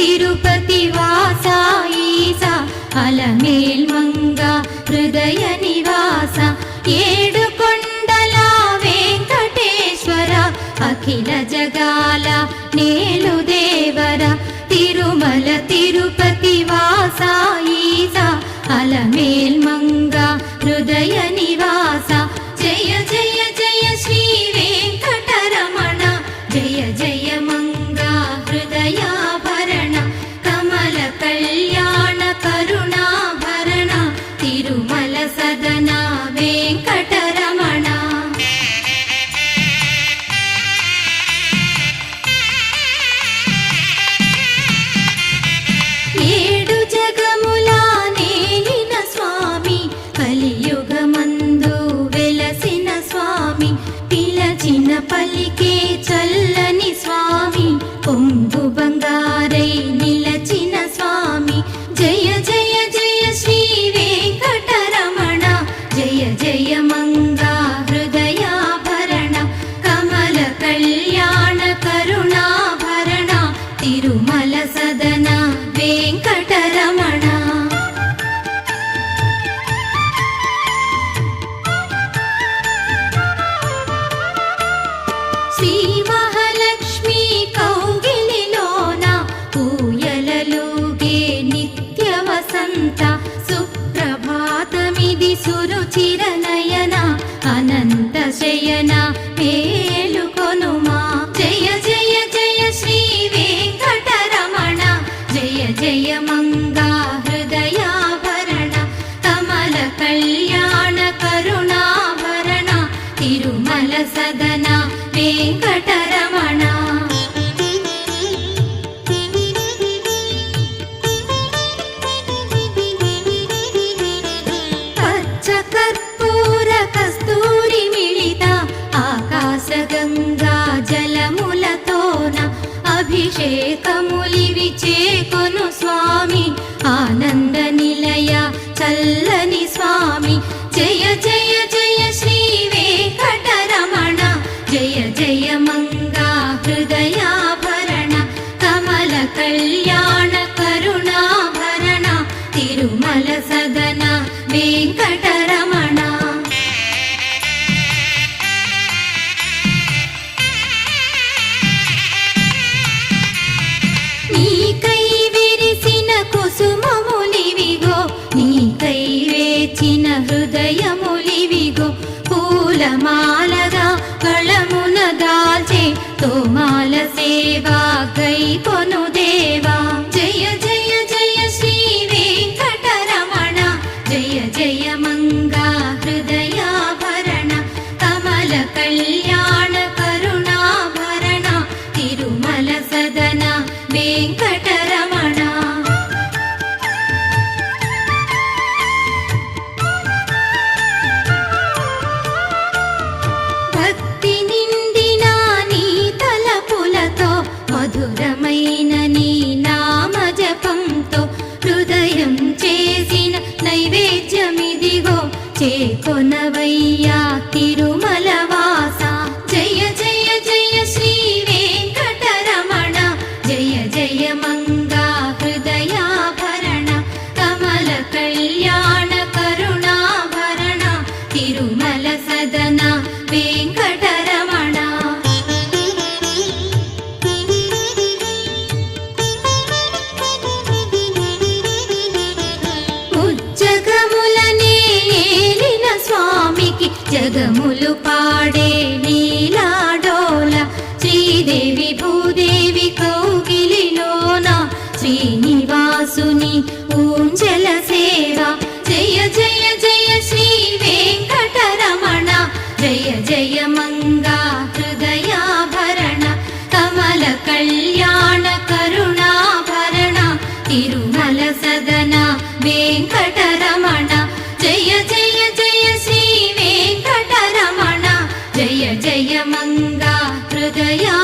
తిరుపతి వాస ఈసా అలమేల్ మంగ హృదయ నివాస ఏడు కొండల వెంకటేశ్వర అఖిల జగాల నేలు దేవర తిరుమల తిరుపతి వాస ఈసా అలమేల్ మంగ హృదయ నివాస జయ జయ జయ శ్రీ వెంకటరమణ జయ జయ మంగ హృదయాభరణ కమల కళ్యాణ కరుణాభరణ తిరుమల సదన వెంకటరమణ ఏడు జగముల నేలిన స్వామి కలియుగమందు వెలసిన స్వామి పిలచిన పలికే చల్లని స్వామి పొంగు బంగారై నిలచిన స్వామి జయ జయ జయ శ్రీ వెంకటరమణ జయ జయ మంగా హృదయాభరణ కమల కళ్యాణ కరుణాభరణ తిరుమల సదన వెంకటరమణ శ్రీ మహాలక్ష్మి కౌగిలిలోన ఊయలలుగే నిత్య వసంత సుప్రభాతమిది సురుచిర నయన అనంత శయన మేలుకొనుమా జయ జయ జయ శ్రీ వెంకటరమణ జయ జయ మంగా హృదయాభరణ కమల కళ్యాణ కరుణాభరణ తిరుమల సదన వెంకటరమణ పచ్చ కర్పూర కస్తూరి మిళిత ఆకాశ గంగా జలములతోన అభిషేకములివి చేకొను స్వామి ఆనంద నిలయ చల్లని స్వామి జయ జయ జయ శ్రీ వెంకటరమణ జయ జయ మంగా హృదయాభరణ కమల కళ్యాణ కరుణాభరణ తిరుమల సదన వెంకటరమణ నీకై విరిసిన కుసుమములివిగో నీకై వేచిన హృదయములివిగో పూలమాలగా కళమున దాల్చే తోమాల సేవా గై కొను దేవా జయ జయ జయ శ్రీ వెంకటరమణ జయ జయ మంగా హృదయాభరణ కమల కళ్యాణ కరుణాభరణ తిరుమల సదన వెంకటరమణ భక్తి నిండిన నీ తలపులతో మధురమైన నీ నామ జపంతో హృదయం చేసిన నైవేద్యమిదిగో చేకొనవయ్యా తిరుమల వాస జయ జయ జయ శ్రీ వెంకటరమణ జయ జయ మంగా హృదయాభరణ కమల కళ్యాణ కరుణాభరణ తిరుమల సదన వెంకటరమణ ముజ్జగములనే ఏలిన స్వామికి జగములు పాడే లీలాడోల శ్రీదేవి భూదేవి కౌగిలిలోన శ్రీనివాసుని ఊంజల సేవ జయ జయ జయ శ్రీ వెంకటరమణ జయ జయ మంగా హృదయాభరణ కమల కళ్యాణ కరుణాభరణ తిరుమల సదన వెంకటరమణ జయ జయ జయ శ్రీ వెంకటరమణ జయ జయ మంగా హృదయా